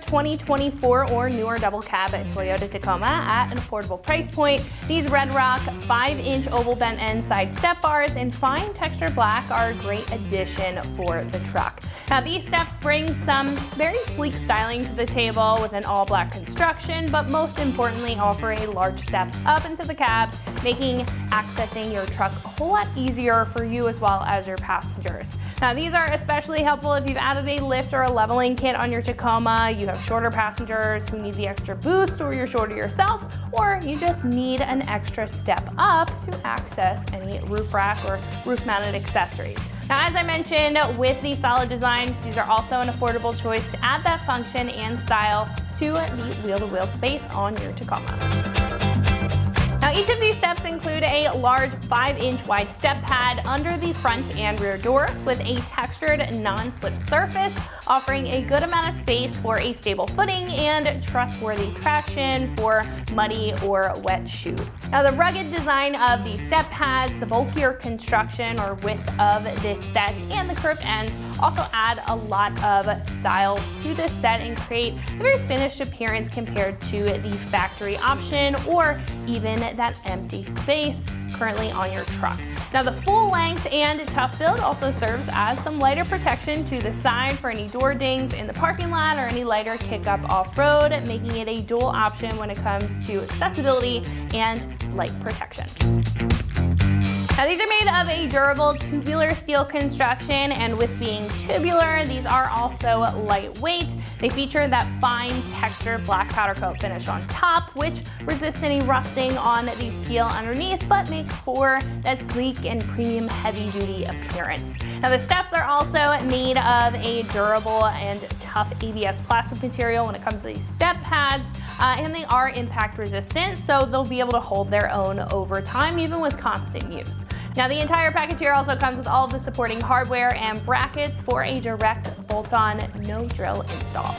2024 or newer double cab at Toyota Tacoma at an affordable price point. These RedRock 5-inch oval bent end side step bars in fine textured black are a great addition for the truck. Now these steps bring some very sleek styling to the table with an all black construction, but most importantly offer a large step up into the cab, making accessing your truck a whole lot easier for you as well as your passengers. Now these are especially helpful if you've added a lift or a leveling kit on your Tacoma, you have shorter passengers who need the extra boost, or you're shorter yourself, or you just need an extra step up to access any roof rack or roof mounted accessories. Now, as I mentioned, with the solid design, these are also an affordable choice to add that function and style to the wheel-to-wheel space on your Tacoma. Now, each of these steps include a large 5-inch wide step pad under the front and rear doors with a textured non-slip surface, offering a good amount of space for a stable footing and trustworthy traction for muddy or wet shoes. Now, the rugged design of the step pads, the bulkier construction or width of this set, and the curved ends also add a lot of style to this set and create a very finished appearance compared to the factory option or even that empty space currently on your truck. Now the full length and tough build also serves as some lighter protection to the side for any door dings in the parking lot or any lighter kick-up off-road, making it a dual option when it comes to accessibility and light protection. Now these are made of a durable tubular steel construction, and with being tubular, these are also lightweight. They feature that fine textured black powder coat finish on top, which resists any rusting on the steel underneath, but makes for that sleek and premium heavy-duty appearance. Now the steps are also made of a durable and tough ABS plastic material when it comes to these step pads, and they are impact resistant, so they'll be able to hold their own over time, even with constant use. Now the entire package here also comes with all of the supporting hardware and brackets for a direct bolt-on, no drill install.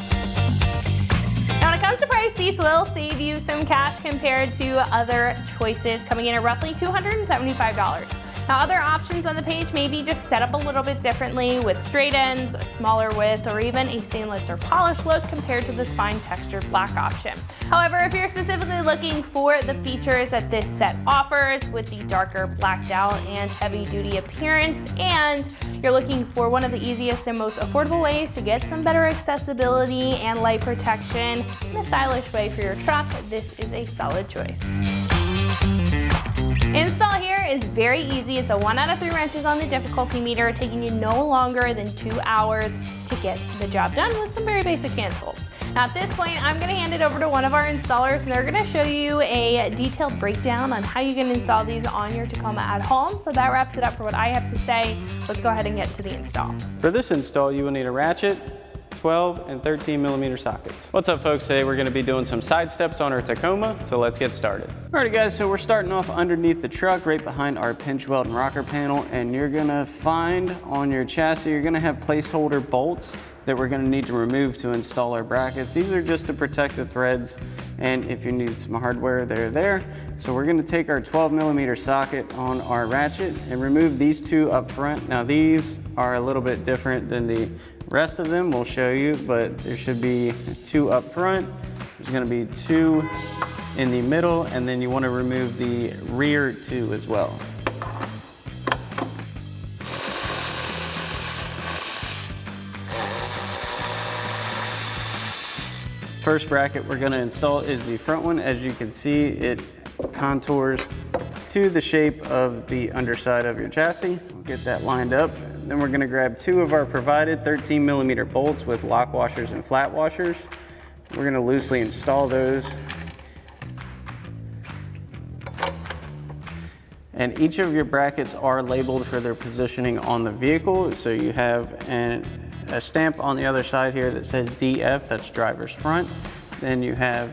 Now when it comes to price, these will save you some cash compared to other choices, coming in at roughly $275. Now other options on the page may be just set up a little bit differently with straight ends, a smaller width, or even a stainless or polished look compared to this fine textured black option. However, if you're specifically looking for the features that this set offers with the darker blacked out and heavy duty appearance, and you're looking for one of the easiest and most affordable ways to get some better accessibility and light protection in a stylish way for your truck, this is a solid choice. Install here is very easy. It's a 1 out of 3 wrenches on the difficulty meter, taking you no longer than 2 hours to get the job done with some very basic hand tools. Now at this point, I'm going to hand it over to one of our installers, and they're going to show you a detailed breakdown on how you can install these on your Tacoma at home. So that wraps it up for what I have to say. Let's go ahead and get to the install. For this install, you will need a ratchet, 12 and 13 millimeter sockets. What's up folks, today we're going to be doing some side steps on our Tacoma, so let's get started. Alrighty guys, so we're starting off underneath the truck right behind our pinch weld and rocker panel, and you're going to find on your chassis, you're going to have placeholder bolts that we're going to need to remove to install our brackets. These are just to protect the threads, and if you need some hardware, they're there. So we're going to take our 12 millimeter socket on our ratchet and remove these 2 up front. Now these are a little bit different than the rest of them, we'll show you, but there should be 2 up front. There's going to be 2 in the middle, and then you want to remove the rear 2 as well. First bracket we're going to install is the front one. As you can see, it contours to the shape of the underside of your chassis. We'll get that lined up. Then we're going to grab 2 of our provided 13 millimeter bolts with lock washers and flat washers. We're going to loosely install those. And each of your brackets are labeled for their positioning on the vehicle. So you have a stamp on the other side here that says DF, that's driver's front. Then you have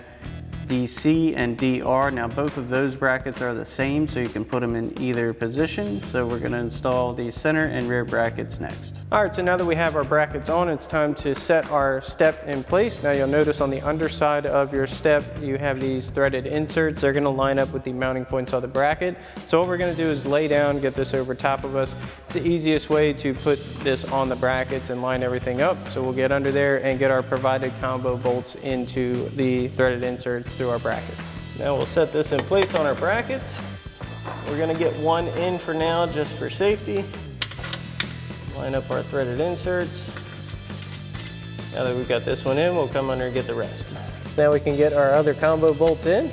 DC and DR. Now both of those brackets are the same, so you can put them in either position. So we're gonna install the center and rear brackets next. All right, so now that we have our brackets on, it's time to set our step in place. Now you'll notice on the underside of your step, you have these threaded inserts. They're gonna line up with the mounting points on the bracket. So what we're gonna do is lay down, get this over top of us. It's the easiest way to put this on the brackets and line everything up. So we'll get under there and get our provided combo bolts into the threaded inserts through our brackets. Now we'll set this in place on our brackets. We're gonna get one in for now, just for safety. Line up our threaded inserts. Now that we've got this one in, we'll come under and get the rest. So now we can get our other combo bolts in.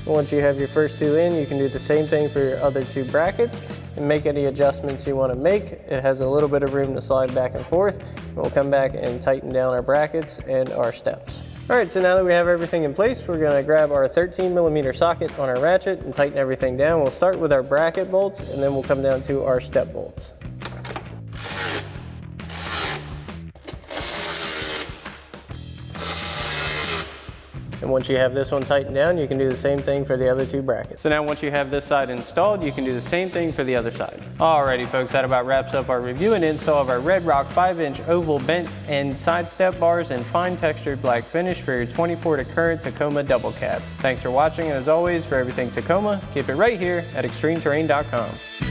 Once you have your first two in, you can do the same thing for your other two brackets and make any adjustments you want to make. It has a little bit of room to slide back and forth. We'll come back and tighten down our brackets and our steps. All right, so now that we have everything in place, we're gonna grab our 13mm socket on our ratchet and tighten everything down. We'll start with our bracket bolts and then we'll come down to our step bolts. And once you have this one tightened down, you can do the same thing for the other two brackets. So now once you have this side installed, you can do the same thing for the other side. Alrighty folks, that about wraps up our review and install of our RedRock 5-inch oval bent end side step bars and fine textured black finish for your 24 to current Tacoma Double Cab. Thanks for watching, and as always, for everything Tacoma, keep it right here at ExtremeTerrain.com.